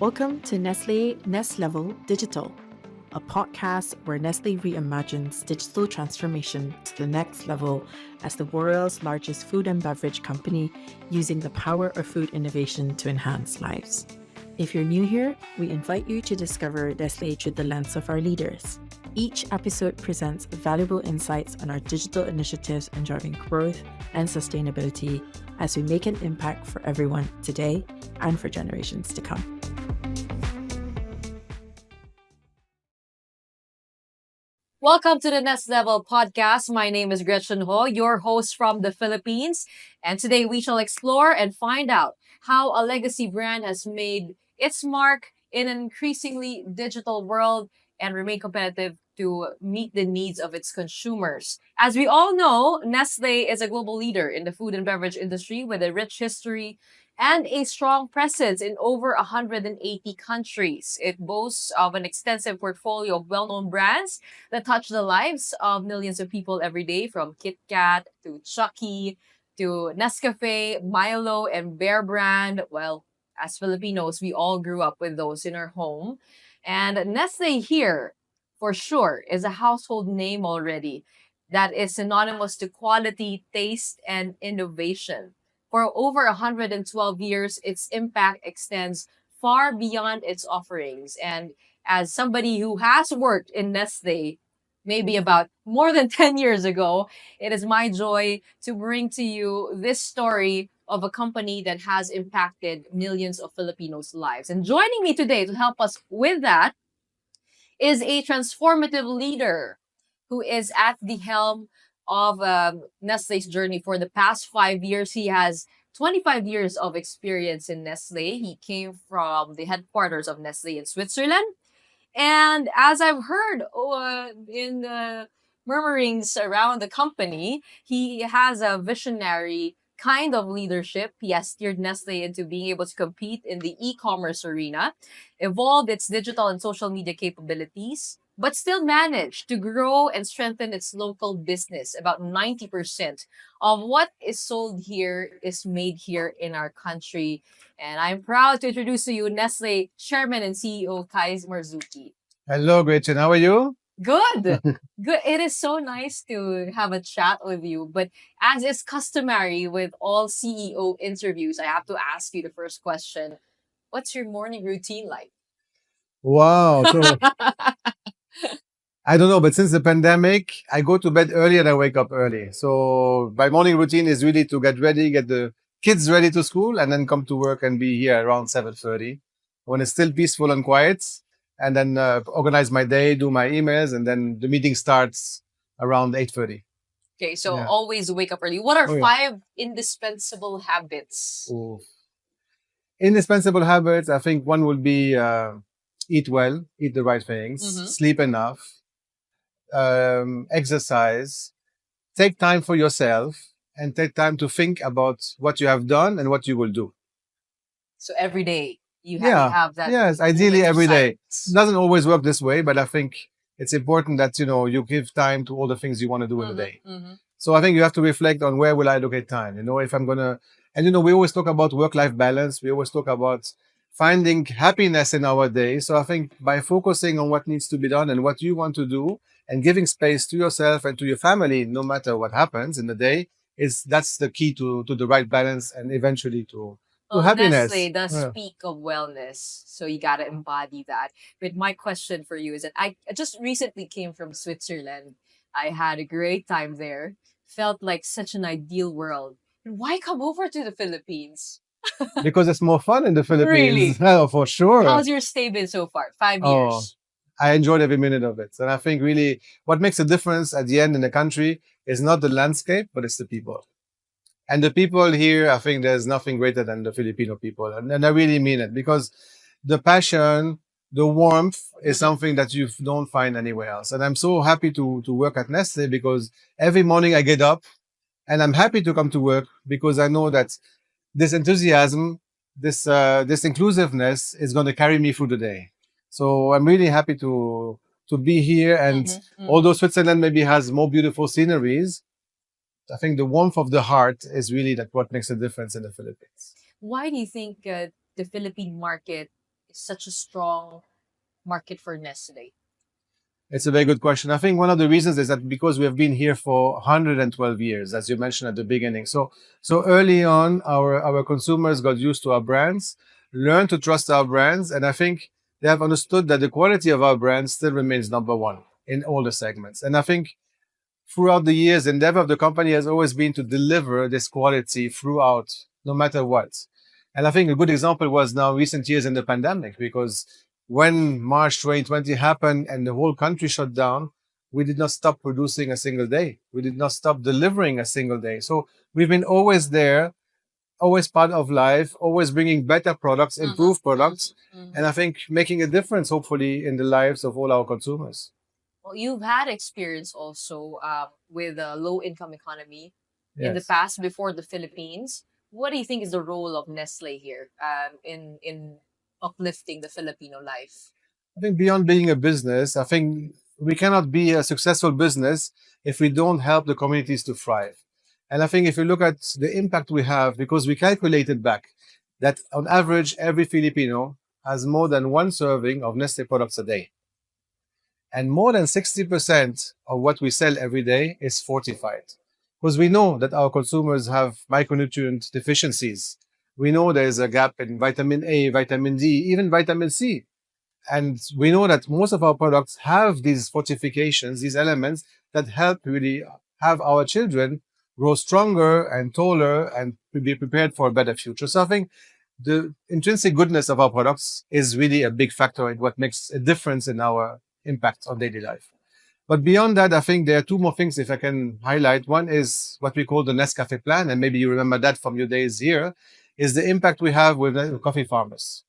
Welcome to Nestle Next Level Digital, a podcast where Nestle reimagines digital transformation to the next level as the world's largest food and beverage company using the power of food innovation to enhance lives. If you're new here, we invite you to discover Nestle through the lens of our leaders. Each episode presents valuable insights on our digital initiatives and driving growth and sustainability as we make an impact for everyone today and for generations to come. Welcome to the Next Level podcast. My name is Gretchen Ho, your host from the Philippines. And today we shall explore and find out how a legacy brand has made its mark in an increasingly digital world and remain competitive to meet the needs of its consumers. As we all know, Nestle is a global leader in the food and beverage industry with a rich history and a strong presence in over 180 countries. It boasts of an extensive portfolio of well-known brands that touch the lives of millions of people every day, from Kit Kat to Chucky to Nescafe, Milo, and Bear Brand. Well, as Filipinos, we all grew up with those in our home. And Nestle here, for sure, is a household name already that is synonymous to quality, taste, and innovation. For over 112 years, its impact extends far beyond its offerings. And as somebody who has worked in Nestle, maybe about more than 10 years ago, it is my joy to bring to you this story of a company that has impacted millions of Filipinos' lives. And joining me today to help us with that is a transformative leader who is at the helm of Nestle's journey for the past 5 years. He has 25 years of experience in Nestle. He came from the headquarters of Nestle in Switzerland. And as I've heard in the murmurings around the company, he has a visionary kind of leadership. He has steered Nestle into being able to compete in the e-commerce arena, evolved its digital and social media capabilities, but still managed to grow and strengthen its local business. About 90% of what is sold here is made here in our country. And I'm proud to introduce to you Nestle Chairman and CEO Kai Marzouki. Hello, Gretchen. How are you? Good. Good. It is so nice to have a chat with you. But as is customary with all CEO interviews, I have to ask you the first question. What's your morning routine like? Wow. So I don't know, but since the pandemic, I go to bed early and I wake up early. So my morning routine is really to get ready, get the kids ready to school, and then come to work and be here around 7:30 when it's still peaceful and quiet. And then organize my day, do my emails, and then the meeting starts around 8:30. Okay, so Yeah. always wake up early. What are Oh, yeah. 5 indispensable habits? Oh. Indispensable habits, I think one will be eat well, eat the right things, sleep enough, exercise, take time for yourself, and take time to think about what you have done and what you will do. So every day you Yeah. have that. Yes, ideally moment of every day. silence. Doesn't always work this way, but I think it's important that, you give time to all the things you want to do in the day. So I think you have to reflect on where will I allocate time, if I'm going to, and we always talk about work-life balance. We always talk about finding happiness in our day. So I think by focusing on what needs to be done and what you want to do and giving space to yourself and to your family, no matter what happens in the day, that's the key to the right balance and eventually to happiness. Nestle does Yeah. speak of wellness, so you gotta embody that. But my question for you is that I just recently came from Switzerland. I had a great time there. Felt like such an ideal world. And why come over to the Philippines? Because it's more fun in the Really? Philippines. Oh, for sure. How's your stay been so far? 5 Oh, years. I enjoyed every minute of it. And I think really what makes a difference at the end in the country is not the landscape, but it's the people. And the people here, I think there's nothing greater than the Filipino people. And I really mean it, because the passion, the warmth is something that you don't find anywhere else. And I'm so happy to work at Nestle, because every morning I get up and I'm happy to come to work, because I know that this enthusiasm, this inclusiveness is going to carry me through the day. So I'm really happy to be here. And although Switzerland maybe has more beautiful sceneries, I think the warmth of the heart is really what makes a difference in the Philippines. Why do you think the Philippine market is such a strong market for Nestle? It's a very good question. I think one of the reasons is that because we have been here for 112 years, as you mentioned at the beginning. So early on, our consumers got used to our brands, learned to trust our brands, and I think they have understood that the quality of our brands still remains number one in all the segments. And I think throughout the years, the endeavor of the company has always been to deliver this quality throughout, no matter what. And I think a good example was now recent years in the pandemic, because when March 2020 happened and the whole country shut down, we did not stop producing a single day. We did not stop delivering a single day. So we've been always there, always part of life, always bringing better products, improved products, and I think making a difference, hopefully, in the lives of all our consumers. Well, you've had experience also with a low income economy in the Yes. past before the Philippines. What do you think is the role of Nestle here in uplifting the Filipino life? I think beyond being a business, I think we cannot be a successful business if we don't help the communities to thrive. And I think if you look at the impact we have, because we calculated back that on average, every Filipino has more than one serving of Nestle products a day. And more than 60% of what we sell every day is fortified. Because we know that our consumers have micronutrient deficiencies. We know there is a gap in vitamin A, vitamin D, even vitamin C. And we know that most of our products have these fortifications, these elements that help really have our children grow stronger and taller and to be prepared for a better future. So I think the intrinsic goodness of our products is really a big factor in what makes a difference in our impact on daily life. But beyond that, I think there are two more things if I can highlight. One is what we call the Nescafe plan, and maybe you remember that from your days here, is the impact we have with coffee farmers.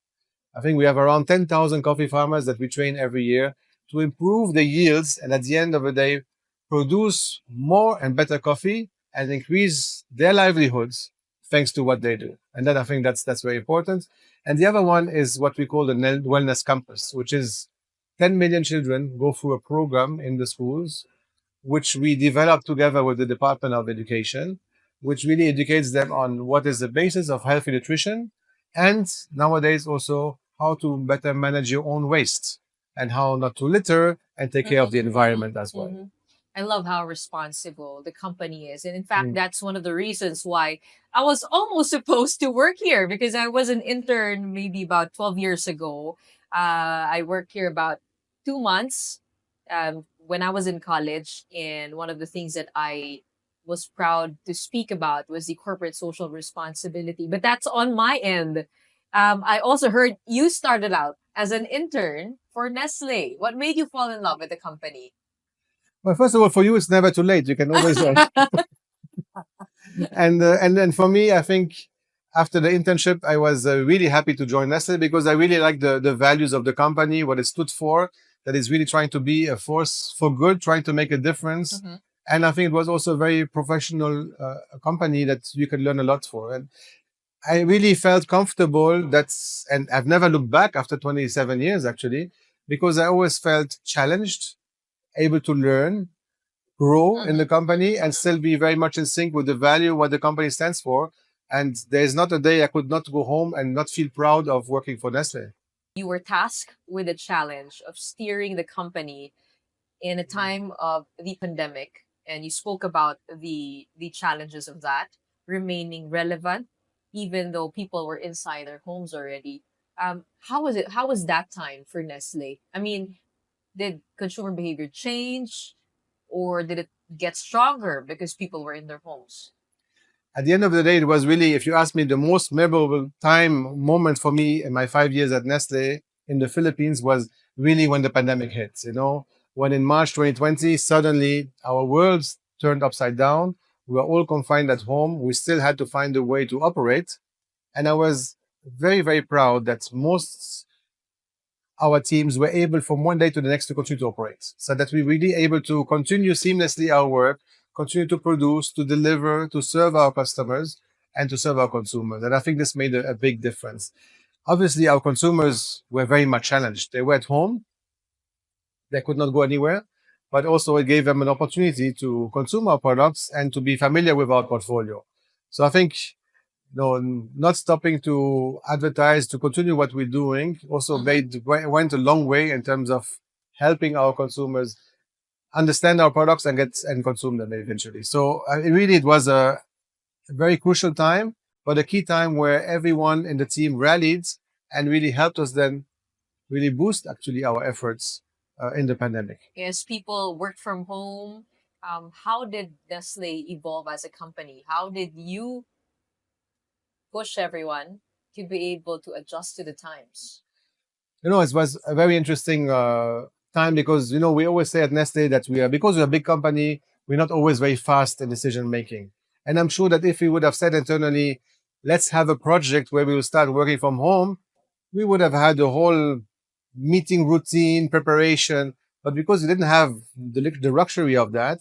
I think we have around 10,000 coffee farmers that we train every year to improve the yields and at the end of the day, produce more and better coffee and increase their livelihoods thanks to what they do. And that I think that's very important. And the other one is what we call the Wellness Campus, which is 10 million children go through a program in the schools, which we developed together with the Department of Education, which really educates them on what is the basis of healthy nutrition and nowadays also how to better manage your own waste and how not to litter and take care of the environment as well. I love how responsible the company is. And in fact, Mm. that's one of the reasons why I was almost supposed to work here because I was an intern maybe about 12 years ago. I worked here about 2 months when I was in college. And one of the things that I was proud to speak about was the corporate social responsibility. But that's on my end. I also heard you started out as an intern for Nestle. What made you fall in love with the company? Well, first of all, for you, it's never too late. You can always and then for me, I think after the internship, I was really happy to join Nestle because I really like the values of the company, what it stood for, that is really trying to be a force for good, trying to make a difference. And I think it was also a very professional company that you could learn a lot for. And I really felt comfortable and I've never looked back after 27 years actually, because I always felt challenged, able to learn, grow in the company and still be very much in sync with the value, what the company stands for. And there's not a day I could not go home and not feel proud of working for Nestle. You were tasked with the challenge of steering the company in a time of the pandemic. And you spoke about the challenges of that, remaining relevant, even though people were inside their homes already. How was it? How was that time for Nestle? I mean, did consumer behavior change or did it get stronger because people were in their homes? At the end of the day, it was really, if you ask me, the most memorable moment for me in my 5 years at Nestle in the Philippines was really when the pandemic hit. You know, when in March 2020, suddenly our worlds turned upside down. We were all confined at home. We still had to find a way to operate. And I was very, very proud that most our teams were able from one day to the next to continue to operate, so that we really able to continue seamlessly our work, continue to produce, to deliver, to serve our customers and to serve our consumers. And I think this made a big difference. Obviously, our consumers were very much challenged. They were at home. They could not go anywhere, but also it gave them an opportunity to consume our products and to be familiar with our portfolio. So I think not stopping to advertise, to continue what we're doing, also went a long way in terms of helping our consumers understand our products and get and consume them eventually. So it was a very crucial time, but a key time where everyone in the team rallied and really helped us then really boost actually our efforts in the pandemic. As people work from home, how did Nestle evolve as a company? How did you push everyone to be able to adjust to the times? It was a very interesting time because we always say at Nestle that because we're a big company, we're not always very fast in decision making. And I'm sure that if we would have said internally, let's have a project where we will start working from home, we would have had a whole meeting routine preparation. But because we didn't have the luxury of that,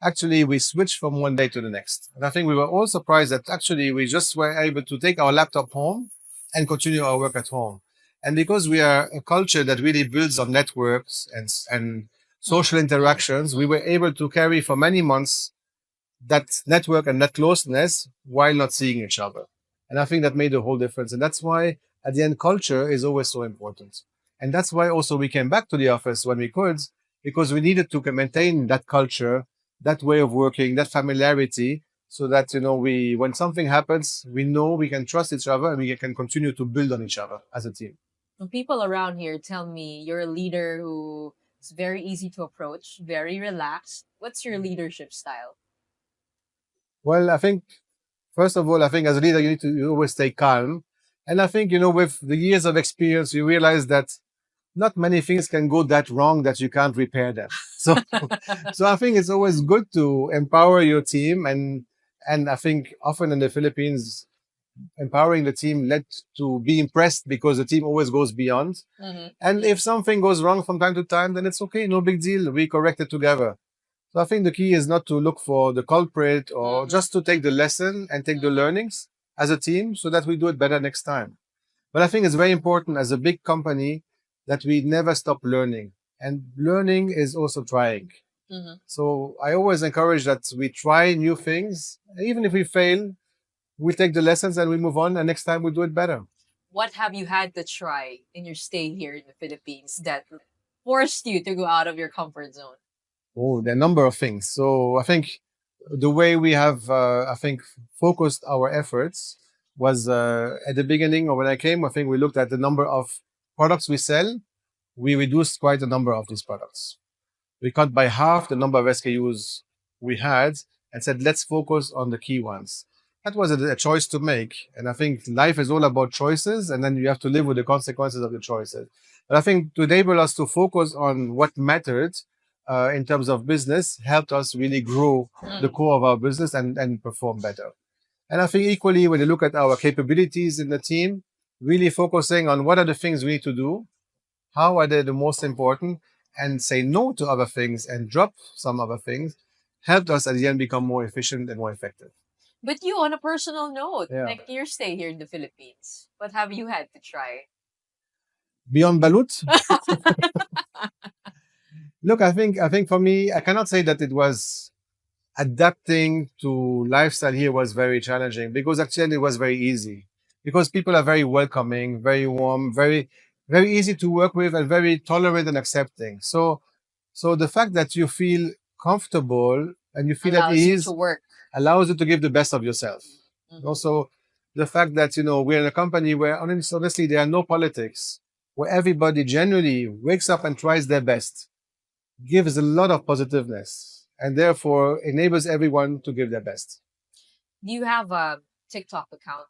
actually we switched from one day to the next. And I think we were all surprised that actually we just were able to take our laptop home and continue our work at home. And because we are a culture that really builds on networks and social interactions, we were able to carry for many months that network and that closeness while not seeing each other. And I think that made a whole difference. And that's why, at the end, culture is always so important. And that's why also we came back to the office when we could, because we needed to maintain that culture, that way of working, that familiarity, so that, when something happens, we know we can trust each other and we can continue to build on each other as a team. When people around here tell me you're a leader who is very easy to approach, very relaxed. What's your leadership style? Well, I think, first of all, I think as a leader, you always stay calm. And I think, with the years of experience, you realize that not many things can go that wrong that you can't repair them. So, so I think it's always good to empower your team. And I think often in the Philippines, empowering the team led to be impressed because the team always goes beyond. And if something goes wrong from time to time, then it's okay. No big deal. We correct it together. So I think the key is not to look for the culprit or just to take the lesson and take the learnings as a team so that we do it better next time. But I think it's very important as a big company that we never stop learning. And learning is also trying. So I always encourage that we try new things. Even if we fail, we take the lessons and we move on, and next time we do it better. What have you had to try in your stay here in the Philippines that forced you to go out of your comfort zone? Oh, there are a number of things. So I think the way we have, focused our efforts was at the beginning or when I came, I think we looked at the number of products we sell. We reduced quite a number of these products. We cut by half the number of SKUs we had and said, let's focus on the key ones. That was a choice to make. And I think life is all about choices, and then you have to live with the consequences of the choices. But I think to enable us to focus on what mattered in terms of business helped us really grow the core of our business and perform better. And I think equally, when you look at our capabilities in the team, really focusing on what are the things we need to do, how are they the most important, and say no to other things and drop some other things, helped us at the end become more efficient and more effective. But you, on a personal note, Yeah. like your stay here in the Philippines, what have you had to try? Beyond balut? Look, I think for me, I cannot say that it was adapting to lifestyle here was very challenging because actually it was very easy because people are very welcoming, very warm, very, very easy to work with and very tolerant and accepting. So the fact that you feel comfortable and you feel at Allows you ease to work. allows you to give the best of yourself. Also, the fact that, we're in a company where honestly, there are no politics, where everybody genuinely wakes up and tries their best, gives a lot of positiveness, and therefore enables everyone to give their best. Do you have a TikTok account?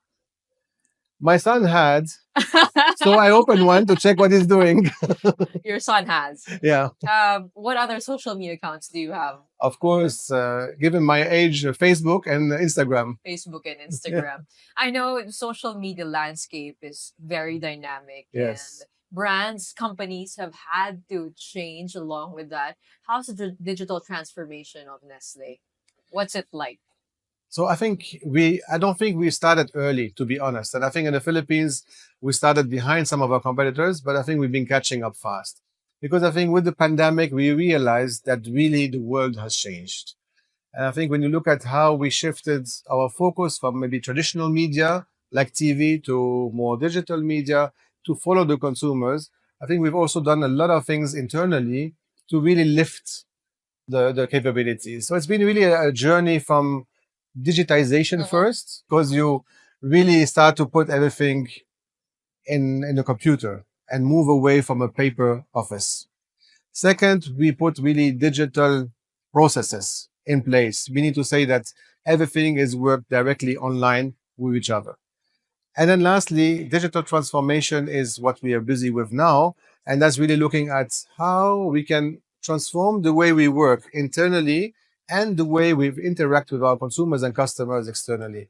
My son had, so I opened one to check what he's doing. Your son has. Yeah. What other social media accounts do you have? Of course, given my age, Facebook and Instagram. Facebook and Instagram. I know social media landscape is very dynamic. Yes. And brands, companies have had to change along with that. How's the digital transformation of Nestle? What's it like? So I don't think we started early, to be honest. And I think in the Philippines, we started behind some of our competitors, but I think we've been catching up fast. Because I think with the pandemic, we realized that really the world has changed. And I think when you look at how we shifted our focus from maybe traditional media like TV to more digital media to follow the consumers, I think we've also done a lot of things internally to really lift the capabilities. So it's been really a journey from digitization Mhm. first, because you really start to put everything in the computer and move away from a paper office. Second, we put really digital processes in place. We need to say that everything is worked directly online with each other. And then lastly, digital transformation is what we are busy with now. And that's really looking at how we can transform the way we work internally and the way we interact with our consumers and customers externally.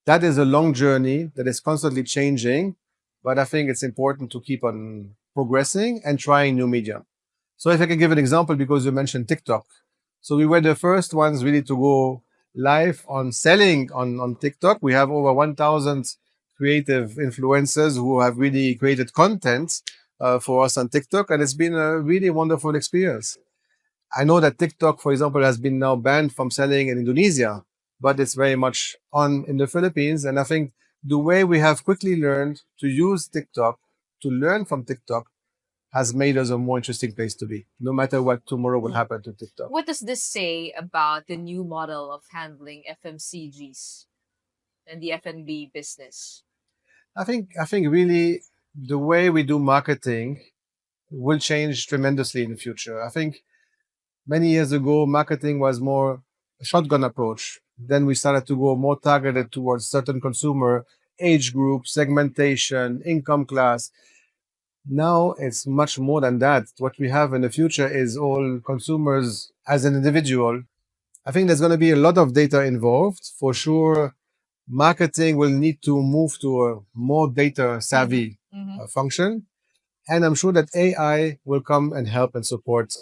That is a long journey that is constantly changing, but I think it's important to keep on progressing and trying new media. So if I can give an example, because you mentioned TikTok. So we were the first ones really to go live on selling on TikTok. We have over 1,000 creative influencers who have really created content for us on TikTok, and it's been a really wonderful experience. I know that TikTok, for example, has been now banned from selling in Indonesia, but it's very much on in the Philippines. And I think the way we have quickly learned to use TikTok, to learn from TikTok, has made us a more interesting place to be, no matter what tomorrow will happen to TikTok. What does this say about the new model of handling FMCGs and the F&B business? I think really the way we do marketing will change tremendously in the future. I think many years ago, marketing was more a shotgun approach. Then we started to go more targeted towards certain consumer age group, segmentation, income class. Now it's much more than that. What we have in the future is all consumers as an individual. I think there's going to be a lot of data involved. For sure, marketing will need to move to a more data savvy Mhm. function. And I'm sure that AI will come and help and support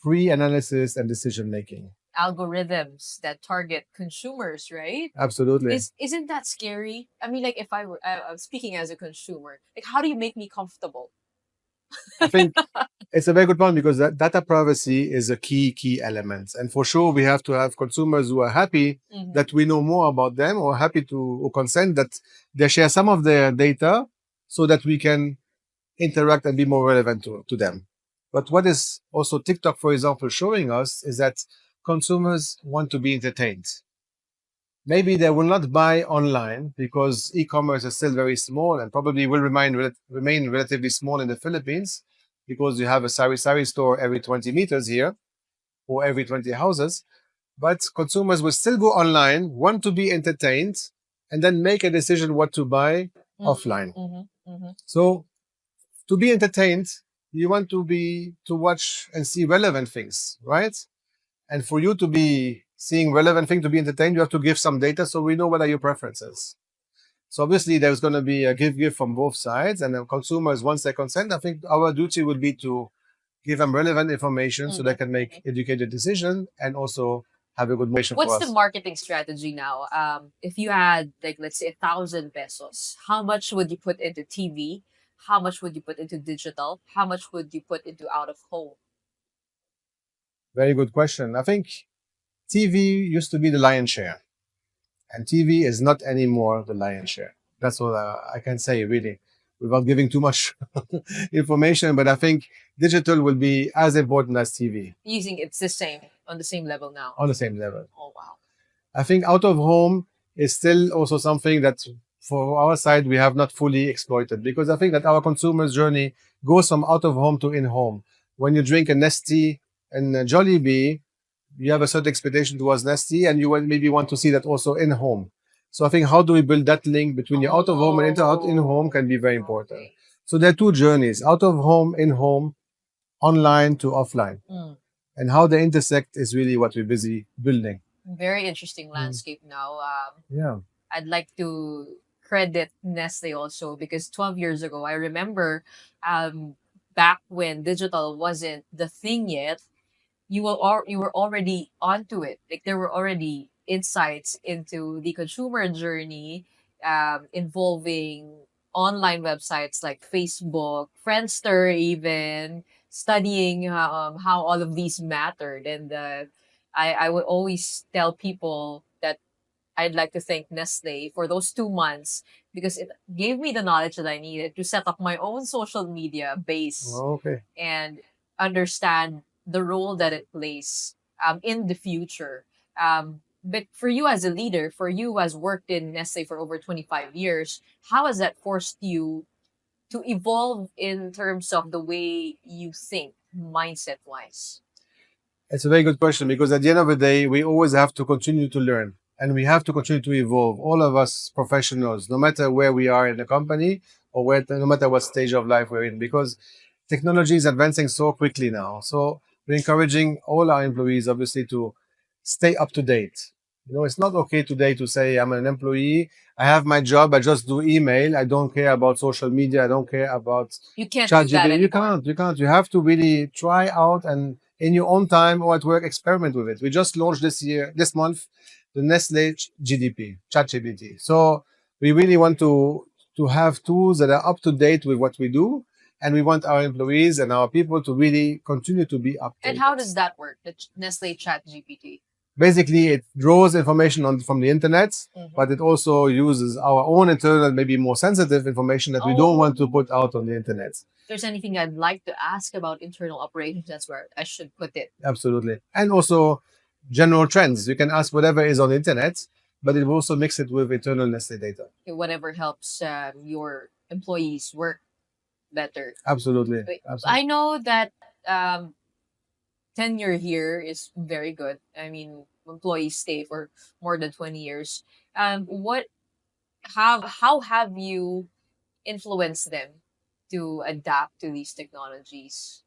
pre-analysis and decision making. Algorithms that target consumers, right? Absolutely. Isn't that scary? I mean, like if I'm speaking as a consumer, like how do you make me comfortable? I think it's a very good point, because that data privacy is a key element. And for sure, we have to have consumers who are happy Mhm. that we know more about them, or happy to or consent that they share some of their data so that we can interact and be more relevant to them. But what is also TikTok, for example, showing us is that consumers want to be entertained. Maybe they will not buy online because e-commerce is still very small and probably will remain relatively small in the Philippines, because you have a sari-sari store every 20 meters here or every 20 houses. But consumers will still go online, want to be entertained, and then make a decision what to buy offline. Mhm. Mhm. So to be entertained, you want to watch and see relevant things, right? And for you to be seeing relevant thing to be entertained, you have to give some data so we know what are your preferences. So obviously there's going to be a give from both sides, and the consumers, once they consent, I think our duty will be to give them relevant information so they Mhm. can make educated decision and also have a good motivation for What's the us. marketing strategy now? If you had like let's say 1,000 pesos, how much would you put into TV? How much would you put into digital? How much would you put into out of home? Very good question. I think TV used to be the lion's share, and TV is not anymore the lion's share. That's what I can say, really, without giving too much information. But I think digital will be as important as TV, Using it's the same on the same level now. on the same level. Oh wow. I think out of home is still also something that for our side we have not fully exploited, because I think that our consumer's journey goes from out of home to in home. When you drink a Nestle and a Jollibee, you have a certain expectation towards Nestle, and you maybe want to see that also in home. So I think how do we build that link between your out of home and out in home can be very important. Okay. So there are two journeys: out of home, in home, online to offline, Mm. and how they intersect is really what we're busy building. Very interesting Mm. landscape now. Yeah. I'd like to credit Nestle also because 12 years ago, I remember back when digital wasn't the thing yet, you were already onto it. Like there were already insights into the consumer journey involving online websites like Facebook, Friendster, even studying how all of these mattered and I would always tell people that I'd like to thank Nestle for those 2 months because it gave me the knowledge that I needed to set up my own social media base Okay. and understand the role that it plays in the future. But for you as a leader, for you who has worked in Nestle for over 25 years, how has that forced you to evolve in terms of the way you think, mindset wise? It's a very good question because at the end of the day, we always have to continue to learn and we have to continue to evolve. All of us professionals, no matter where we are in the company or no matter what stage of life we're in, because technology is advancing so quickly now. So we're encouraging all our employees, obviously, to stay up to date. It's not okay today to say I'm an employee. I have my job. I just do email. I don't care about social media. I don't care about You can't do that ChatGPT. You anymore. can't. You can't. You have to really try out and in your own time or at work, experiment with it. We just launched this month, the Nestle GDP, ChatGPT. So we really want to have tools that are up to date with what we do, and we want our employees and our people to really continue to be And updated. how does that work? The Nestle Chat GPT. Basically, it draws information from the internet, Mhm. but it also uses our own internal, maybe more sensitive information that we don't want to Oh. put out on the internet. If there's anything I'd like to ask about internal operations, that's where I should put it. Absolutely. And also general trends. You can ask whatever is on the internet, but it will also mix it with internal Nestle data. Whatever helps your employees work better. Absolutely. Wait, Absolutely. I know that um, tenure here is very good. I mean, employees stay for more than 20 years. What have how have you influenced them to adapt to these technologies?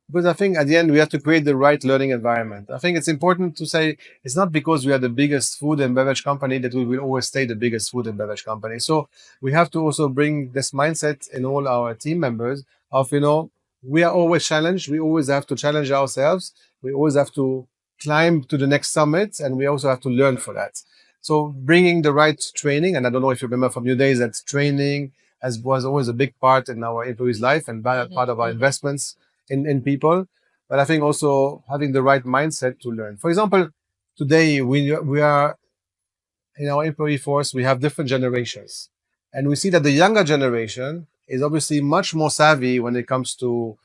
Because I think at the end we have to create the right learning environment. I think it's important to say it's not because we are the biggest food and beverage company that we will always stay the biggest food and beverage company. So we have to also bring this mindset in all our team members of, we are always challenged. We always have to challenge ourselves. We always have to climb to the next summit, and we also have to learn for that. So bringing the right training, and I don't know if you remember from your days that training as was always a big part in our employees' life and part of our investments in people, but I think also having the right mindset to learn. For example, today we are in our employee force, we have different generations, and we see that the younger generation is obviously much more savvy when it comes to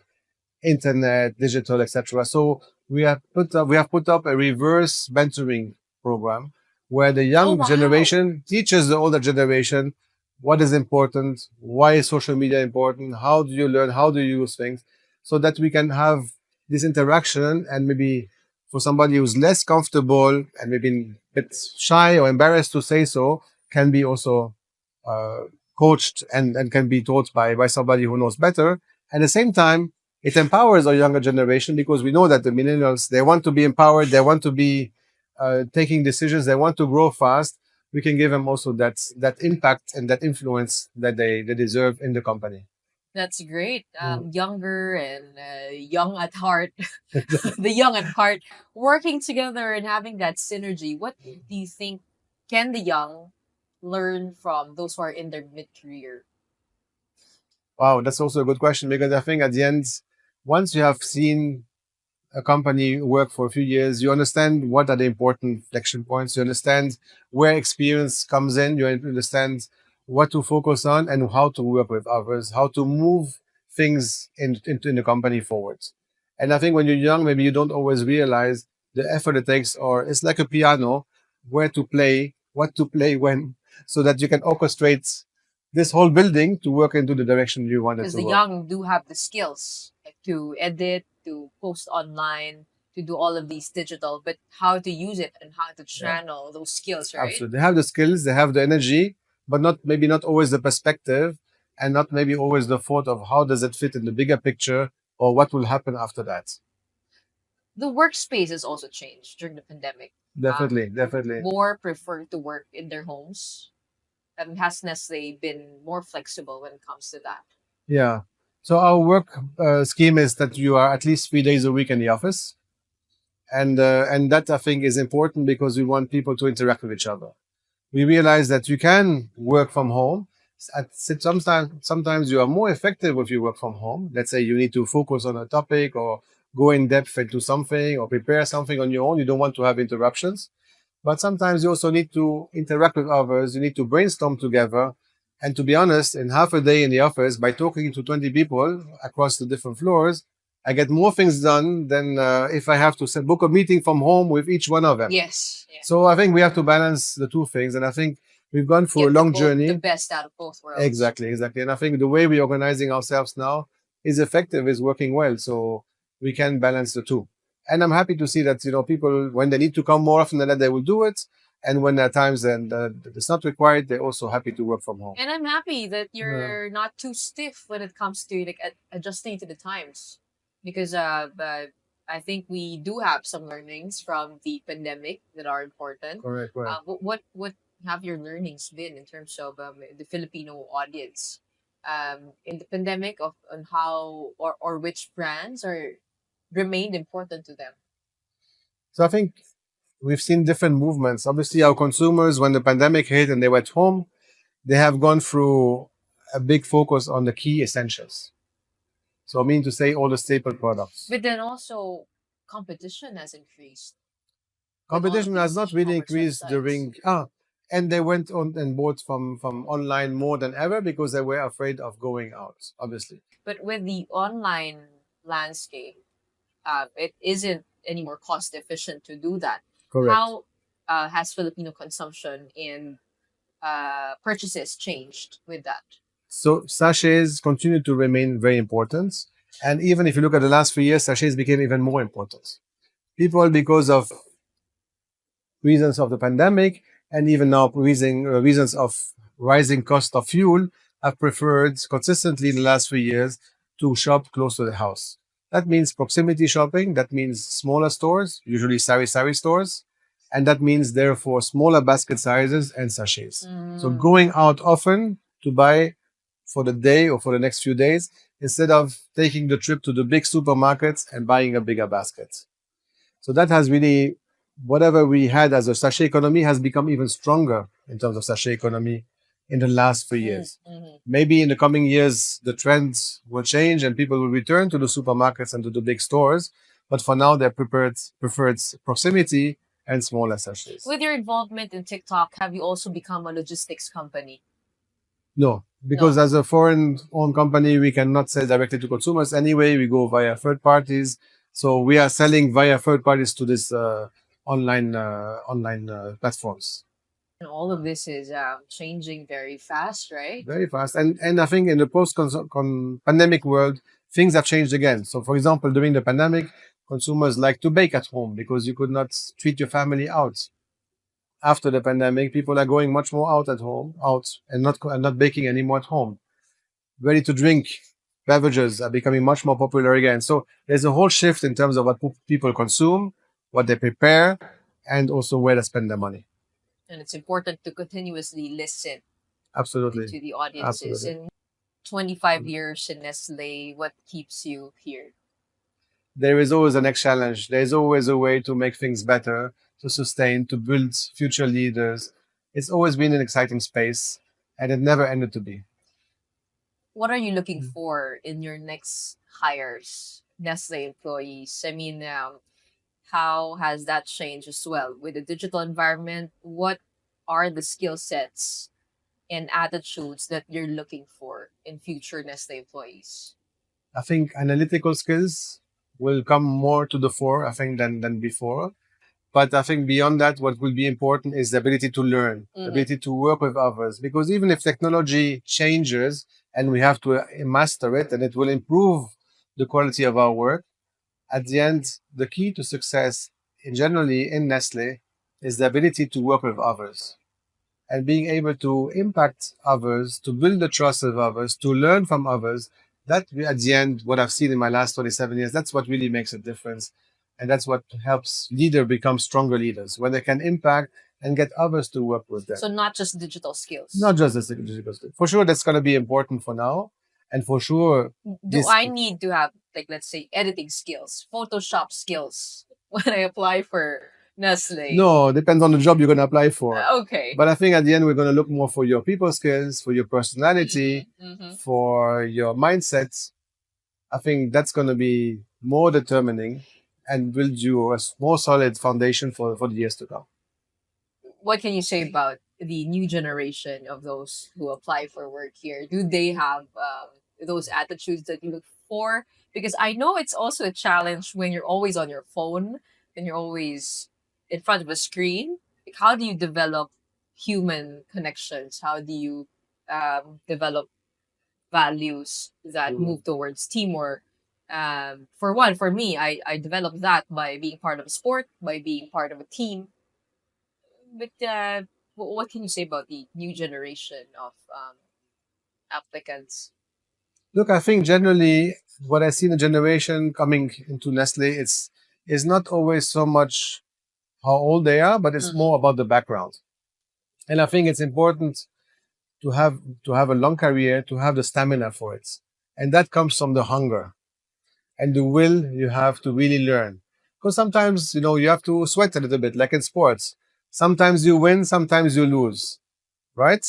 internet, digital, etc. So we have put up a reverse mentoring program where the Oh, young wow. generation teaches the older generation what is important, why is social media important, how do you learn, how do you use things, so that we can have this interaction and maybe for somebody who's less comfortable and maybe a bit shy or embarrassed to say so, can be also uh, coached and can be taught by somebody who knows better. At the same time, it empowers our younger generation because we know that the millennials, they want to be empowered, they want to be taking decisions, they want to grow fast. We can give them also that impact and that influence that they deserve in the company. That's great. Mm. Younger and young at heart, the young at heart, working together and having that synergy. What do you think can the young learn from those who are in their mid career? Wow, that's also a good question because I think at the end, once you have seen a company work for a few years, you understand what are the important inflection points. You understand where experience comes in. You understand what to focus on and how to work with others, how to move things in the company forward. And I think when you're young, maybe you don't always realize the effort it takes, or it's like a piano, where to play, what to play when, so that you can orchestrate this whole building to work into the direction you want it Because to the work. young do have the skills like, to edit, to post online, to do all of these digital, but how to use it and how to Yeah. channel those skills, right? Absolutely. They have the skills, they have the energy, but not always the perspective and not maybe always the thought of how does it fit in the bigger picture or what will happen after that. The workspace has also changed during the pandemic. Definitely, definitely. More prefer to work in their homes. Has Nestle been more flexible when it comes to that? Yeah. So our work scheme is that you are at least 3 days a week in the office. And that I think is important because we want people to interact with each other. We realize that you can work from home. Sometimes you are more effective if you work from home. Let's say you need to focus on a topic or go in depth into something or prepare something on your own. You don't want to have interruptions. But sometimes you also need to interact with others. You need to brainstorm together. And to be honest, in half a day in the office, by talking to 20 people across the different floors, I get more things done than if I have to book a meeting from home with each one of them. Yes. Yeah. So I think we have to balance the two things. And I think we've gone through a long journey. The best out of both worlds. Exactly. And I think the way we're organizing ourselves now is effective, is working well. So we can balance the two. And I'm happy to see that, people, when they need to come more often than that, they will do it. And when there are times and it's not required, they're also happy to work from home. And I'm happy that you're not too stiff when it comes to adjusting to the times, because I think we do have some learnings from the pandemic that are important. Correct. What have your learnings been in terms of the Filipino audience in the pandemic, on how or which brands are remained important to them? So I think we've seen different movements. Obviously, our consumers, when the pandemic hit and they were at home, they have gone through a big focus on the key essentials. So I mean to say all the staple products. But then also competition has increased. Competition has not really increased websites. during and they went on and bought from online more than ever because they were afraid of going out, obviously. But with the online landscape, it isn't any more cost efficient to do that. Correct. How has Filipino consumption in purchases changed with that? So sachets continue to remain very important. And even if you look at the last few years, sachets became even more important. People, because of reasons of the pandemic and even now reasons of rising cost of fuel, have preferred consistently in the last few years to shop close to the house. That means proximity shopping. That means smaller stores, usually sari stores. And that means, therefore, smaller basket sizes and sachets. So going out often to buy for the day or for the next few days, instead of taking the trip to the big supermarkets and buying a bigger basket. So that has really, whatever we had as a sachet economy has become even stronger in terms of sachet economy in the last few years. Maybe in the coming years, the trends will change and people will return to the supermarkets and to the big stores. But for now, they're preferred proximity and smaller sachets. With your involvement in TikTok, have you also become a logistics company? No, because as a foreign-owned company, we cannot sell directly to consumers anyway. We go via third parties. So we are selling via third parties to this online platforms. And all of this is changing very fast, right? Very fast. And I think in the post-pandemic world, things have changed again. So for example, during the pandemic, consumers like to bake at home because you could not treat your family out. After the pandemic, people are going much more out and not baking anymore at home. Ready to drink beverages are becoming much more popular again. So there's a whole shift in terms of what people consume, what they prepare, and also where they spend their money. And it's important to continuously listen Absolutely to the audiences. Absolutely. In 25 years in Nestle, what keeps you here? There is always a next challenge. There's always a way to make things better, to sustain, to build future leaders. It's always been an exciting space, and it never ended to be. What are you looking for in your next hires, Nestle employees? I mean, how has that changed as well with the digital environment? What are the skill sets and attitudes that you're looking for in future Nestle employees? I think analytical skills will come more to the fore, I think, than before. But I think beyond that, what will be important is the ability to learn, the ability to work with others. Because even if technology changes and we have to master it and it will improve the quality of our work, at the end, the key to success generally in Nestle is the ability to work with others and being able to impact others, to build the trust of others, to learn from others. That, at the end, what I've seen in my last 27 years, that's what really makes a difference. And that's what helps leaders become stronger leaders, when they can impact and get others to work with them. So not just digital skills. Not just the digital skills. For sure, that's going to be important for now. And for sure... Do I need to have, like, let's say, editing skills, Photoshop skills when I apply for Nestle? No, depends on the job you're going to apply for. Okay. But I think at the end, we're going to look more for your people skills, for your personality, for your mindset. I think that's going to be more determining, and build you a more solid foundation for the years to come. What can you say about the new generation of those who apply for work here? Do they have those attitudes that you look for? Because I know it's also a challenge when you're always on your phone and you're always in front of a screen. Like, how do you develop human connections? How do you develop values that move towards teamwork? For one, for me, I developed that by being part of a sport, by being part of a team. But what can you say about the new generation of applicants? Look, I think generally what I see in the generation coming into Nestle, is not always so much how old they are, but it's more about the background. And I think it's important to have a long career, to have the stamina for it. And that comes from the hunger and the will you have to really learn. Because sometimes, you have to sweat a little bit, like in sports. Sometimes you win, sometimes you lose, right?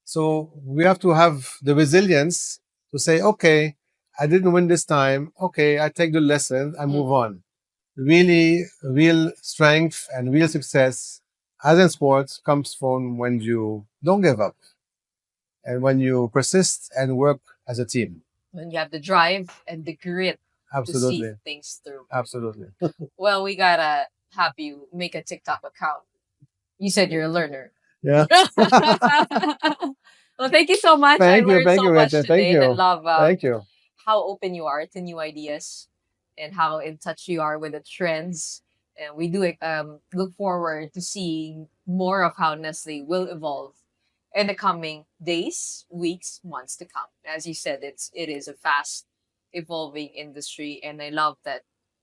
So we have to have the resilience to say, okay, I didn't win this time. Okay, I take the lesson and move on. Really, real strength and real success, as in sports, comes from when you don't give up and when you persist and work as a team. When you have the drive and the grit to see Absolutely. things through. Absolutely. Well, we gotta have you make a TikTok account. You said you're a learner. Yeah. Well, thank you so much. I Thank you. learned Thank so you, much Rachel. today. Thank I you. love Thank you. how open you are to new ideas and how in touch you are with the trends. And we do look forward to seeing more of how Nestle will evolve in the coming days, weeks, months to come. As you said, it is a fast evolving industry, and I love that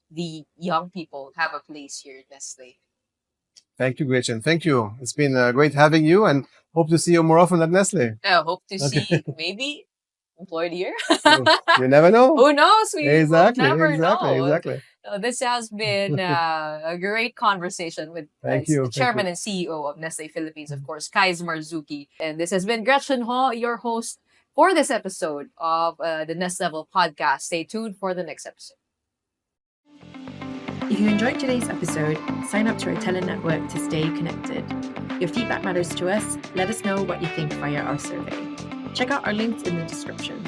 the young people have a place here at Nestle. Thank you, Gretchen. Thank you. It's been great having you, and hope to see you more often at Nestle. I hope to see maybe employed here. You never know. Who knows? We Exactly. will never Exactly. know. Exactly. This has been a great conversation with Thank you. the Thank Chairman you. and CEO of Nestle Philippines, of course, Kais Marzouki. And this has been Gretchen Ho, your host for this episode of the Nest Level podcast. Stay tuned for the next episode. If you enjoyed today's episode, sign up to our Telenetwork to stay connected. Your feedback matters to us. Let us know what you think via our survey. Check out our links in the description.